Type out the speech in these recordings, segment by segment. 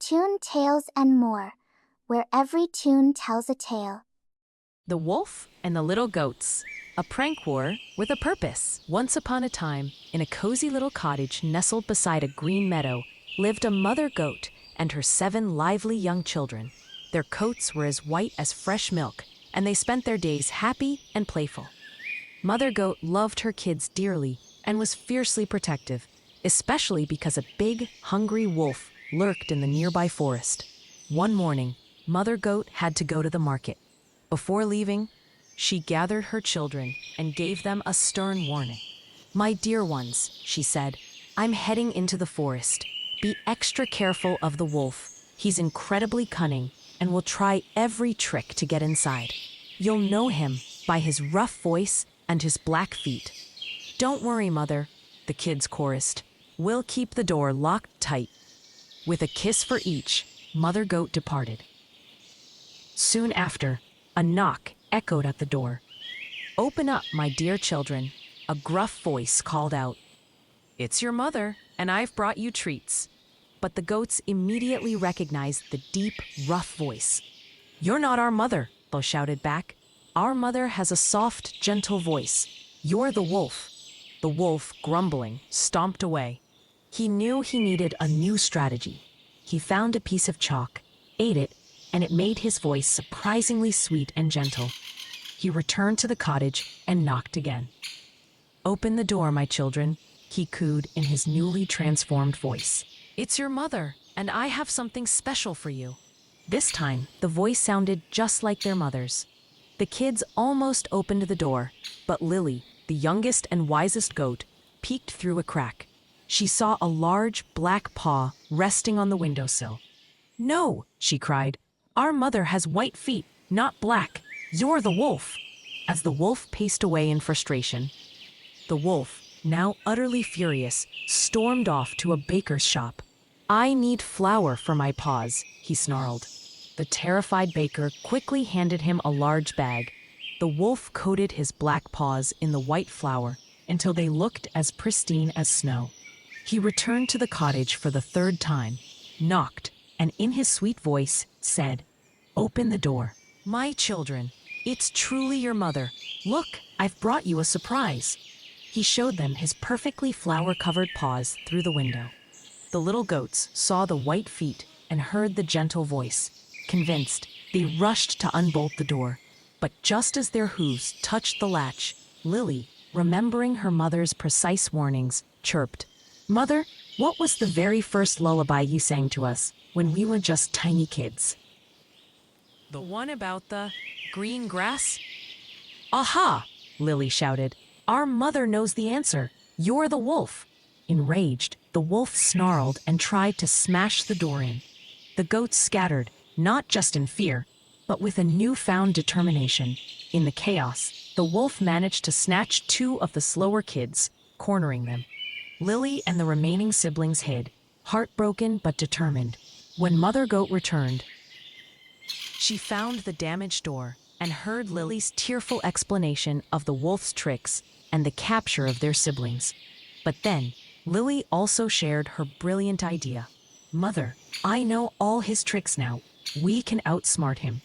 Toon Tales and More, where every tune tells a tale. The Wolf and the Little Goats, a prank war with a purpose. Once upon a time, in a cozy little cottage nestled beside a green meadow, lived a mother goat and her 7 lively young children. Their coats were as white as fresh milk, and they spent their days happy and playful. Mother Goat loved her kids dearly and was fiercely protective, especially because a big, hungry wolf lurked in the nearby forest. One morning, Mother Goat had to go to the market. Before leaving, she gathered her children and gave them a stern warning. "My dear ones," she said, "I'm heading into the forest. Be extra careful of the wolf. He's incredibly cunning and will try every trick to get inside. You'll know him by his rough voice and his black feet." "Don't worry, Mother," the kids chorused. "We'll keep the door locked tight." With a kiss for each, Mother Goat departed. Soon after, a knock echoed at the door. "Open up, my dear children," a gruff voice called out. "It's your mother, and I've brought you treats." But the goats immediately recognized the deep, rough voice. "You're not our mother," they shouted back. "Our mother has a soft, gentle voice. You're the wolf." The wolf, grumbling, stomped away. He knew he needed a new strategy. He found a piece of chalk, ate it, and it made his voice surprisingly sweet and gentle. He returned to the cottage and knocked again. "Open the door, my children," he cooed in his newly transformed voice. "It's your mother, and I have something special for you." This time, the voice sounded just like their mother's. The kids almost opened the door, but Lily, the youngest and wisest goat, peeked through a crack. She saw a large black paw resting on the windowsill. "No," she cried. "Our mother has white feet, not black. You're the wolf." As the wolf paced away in frustration, the wolf, now utterly furious, stormed off to a baker's shop. "I need flour for my paws," he snarled. The terrified baker quickly handed him a large bag. The wolf coated his black paws in the white flour until they looked as pristine as snow. He returned to the cottage for the 3rd time, knocked, and in his sweet voice said, "Open the door. My children, it's truly your mother. Look, I've brought you a surprise." He showed them his perfectly flour-covered paws through the window. The little goats saw the white feet and heard the gentle voice. Convinced, they rushed to unbolt the door. But just as their hooves touched the latch, Lily, remembering her mother's precise warnings, chirped, "Mother, what was the very first lullaby you sang to us when we were just tiny kids?" "The one about the green grass?" "Aha!" Lily shouted. "Our mother knows the answer. You're the wolf." Enraged, the wolf snarled and tried to smash the door in. The goats scattered, not just in fear, but with a newfound determination. In the chaos, the wolf managed to snatch 2 of the slower kids, cornering them. Lily and the remaining siblings hid, heartbroken but determined. When Mother Goat returned, she found the damaged door and heard Lily's tearful explanation of the wolf's tricks and the capture of their siblings. But then, Lily also shared her brilliant idea. "Mother, I know all his tricks now. We can outsmart him."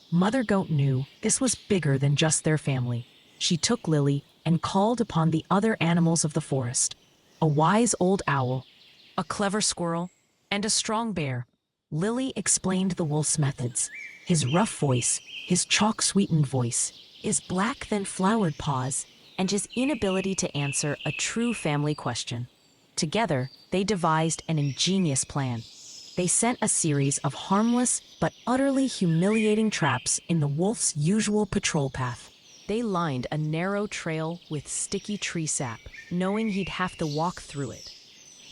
Mother Goat knew this was bigger than just their family. She took Lily and called upon the other animals of the forest. A wise old owl, a clever squirrel, and a strong bear. Lily explained the wolf's methods. His rough voice, his chalk-sweetened voice, his black then floured paws, and his inability to answer a true family question. Together, they devised an ingenious plan. They sent a series of harmless but utterly humiliating traps in the wolf's usual patrol path. They lined a narrow trail with sticky tree sap, knowing he'd have to walk through it.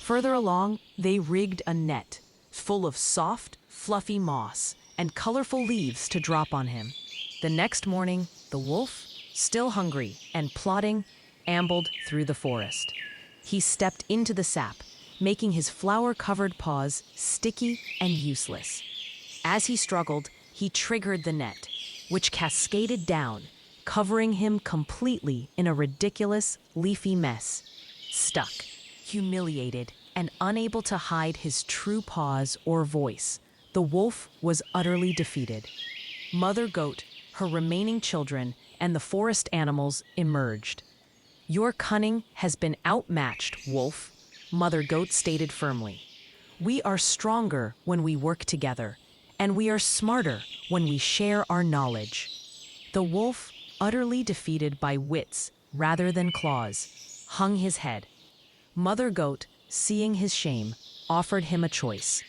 Further along, they rigged a net full of soft, fluffy moss and colorful leaves to drop on him. The next morning, the wolf, still hungry and plodding, ambled through the forest. He stepped into the sap, making his flour-covered paws sticky and useless. As he struggled, he triggered the net, which cascaded down, covering him completely in a ridiculous, leafy mess. Stuck, humiliated, and unable to hide his true paws or voice, the wolf was utterly defeated. Mother Goat, her remaining children, and the forest animals emerged. "Your cunning has been outmatched, Wolf," Mother Goat stated firmly. "We are stronger when we work together, and we are smarter when we share our knowledge." The wolf, utterly defeated by wits rather than claws, hung his head. Mother Goat, seeing his shame, offered him a choice: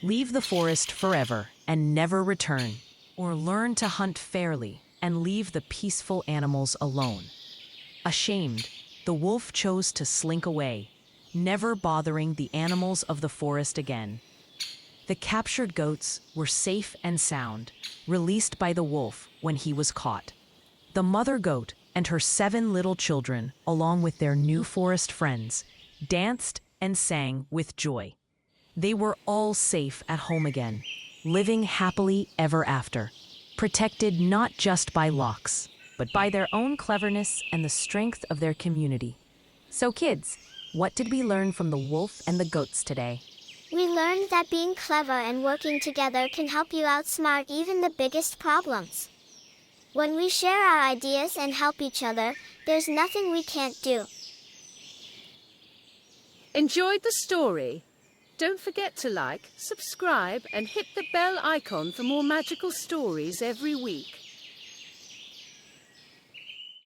leave the forest forever and never return, or learn to hunt fairly and leave the peaceful animals alone. Ashamed, the wolf chose to slink away, never bothering the animals of the forest again. The captured goats were safe and sound, released by the wolf when he was caught. The mother goat and her 7 little children, along with their new forest friends, danced and sang with joy. They were all safe at home again, living happily ever after, protected not just by locks, but by their own cleverness and the strength of their community. So kids, what did we learn from the wolf and the goats today? We learned that being clever and working together can help you outsmart even the biggest problems. When we share our ideas and help each other, there's nothing we can't do. Enjoyed the story? Don't forget to like, subscribe, and hit the bell icon for more magical stories every week.